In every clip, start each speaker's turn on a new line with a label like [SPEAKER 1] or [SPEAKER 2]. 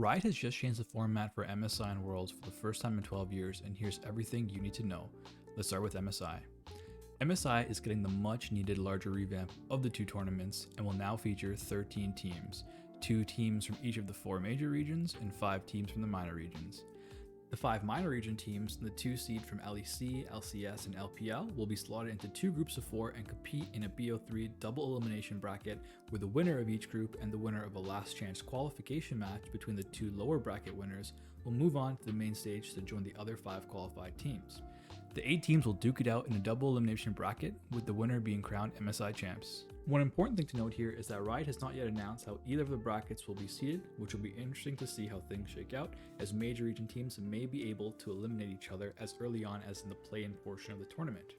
[SPEAKER 1] Riot has just changed the format for MSI and Worlds for the first time in 12 years, and here's everything you need to know. Let's start with MSI. MSI is getting the much needed larger revamp of the two tournaments and will now feature 13 teams, 2 teams from each of the 4 major regions and 5 teams from the minor regions. The 5 minor region teams and the 2 seed from LEC, LCS, and LPL will be slotted into 2 groups of 4 and compete in a BO3 double elimination bracket where the winner of each group and the winner of a last chance qualification match between the 2 lower bracket winners will move on to the main stage to join the other 5 qualified teams. The 8 teams will duke it out in a double elimination bracket, with the winner being crowned MSI champs. One important thing to note here is that Riot has not yet announced how either of the brackets will be seeded, which will be interesting to see how things shake out, as major region teams may be able to eliminate each other as early on as in the play-in portion of the tournament.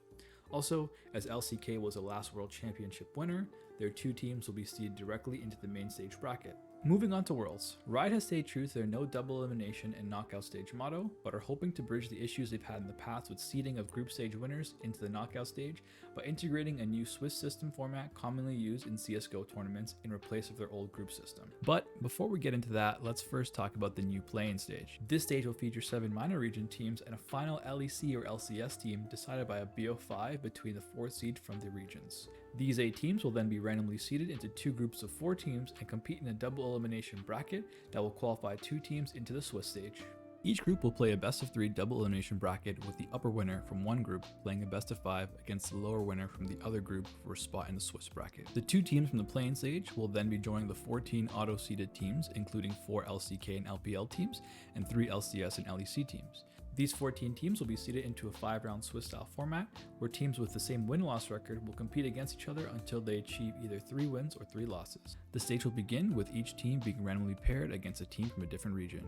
[SPEAKER 1] Also, as LCK was a last World Championship winner, their 2 teams will be seeded directly into the main stage bracket. Moving on to Worlds, Riot has stayed true to their no double elimination and knockout stage motto, but are hoping to bridge the issues they've had in the past with seeding of group stage winners into the knockout stage by integrating a new Swiss system format commonly used in CSGO tournaments in replace of their old group system. But before we get into that, let's first talk about the new play-in stage. This stage will feature 7 minor region teams and a final LEC or LCS team decided by a BO5 between the 4th seed from the regions. These 8 teams will then be randomly seeded into 2 groups of 4 teams and compete in a double elimination bracket that will qualify 2 teams into the Swiss stage. Each group will play a best of 3 double elimination bracket with the upper winner from one group playing a best of 5 against the lower winner from the other group for a spot in the Swiss bracket. The 2 teams from the play-in stage will then be joining the 14 auto-seeded teams, including 4 LCK and LPL teams and 3 LCS and LEC teams. These 14 teams will be seeded into a 5-round Swiss-style format, where teams with the same win-loss record will compete against each other until they achieve either 3 wins or 3 losses. The stage will begin with each team being randomly paired against a team from a different region.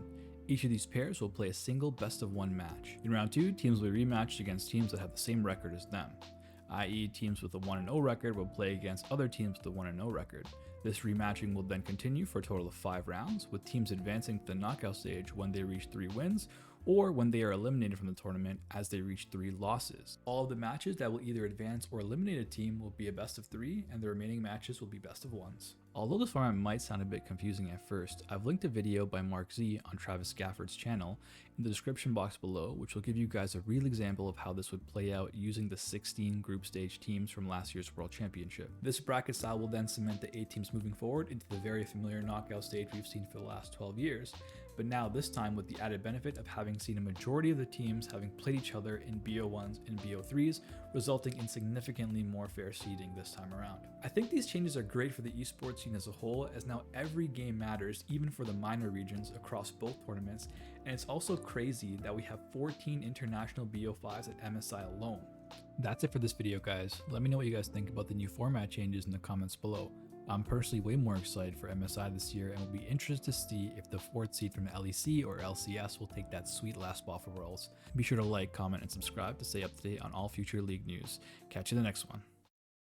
[SPEAKER 1] Each of these pairs will play a single best-of-1 match. In round 2, teams will be rematched against teams that have the same record as them, i.e. teams with a 1-0 record will play against other teams with a 1-0 record. This rematching will then continue for a total of 5 rounds, with teams advancing to the knockout stage when they reach 3 wins, or when they are eliminated from the tournament as they reach 3 losses. All of the matches that will either advance or eliminate a team will be a best of 3, and the remaining matches will be best of 1s. Although this format might sound a bit confusing at first, I've linked a video by Mark Z on Travis Gafford's channel in the description box below, which will give you guys a real example of how this would play out using the 16 group stage teams from last year's World Championship. This bracket style will then cement the 8 teams moving forward into the very familiar knockout stage we've seen for the last 12 years, but now this time with the added benefit of having seen a majority of the teams having played each other in BO1s and BO3s, resulting in significantly more fair seeding this time around. I think these changes are great for the esports scene as a whole, as now every game matters, even for the minor regions across both tournaments, and it's also crazy that we have 14 international BO5s at MSI alone. That's it for this video, guys. Let me know what you guys think about the new format changes in the comments below. I'm personally way more excited for MSI this year and will be interested to see if the 4th seed from the LEC or LCS will take that sweet last spot for Worlds. Be sure to like, comment, and subscribe to stay up to date on all future league news. Catch you in the next one.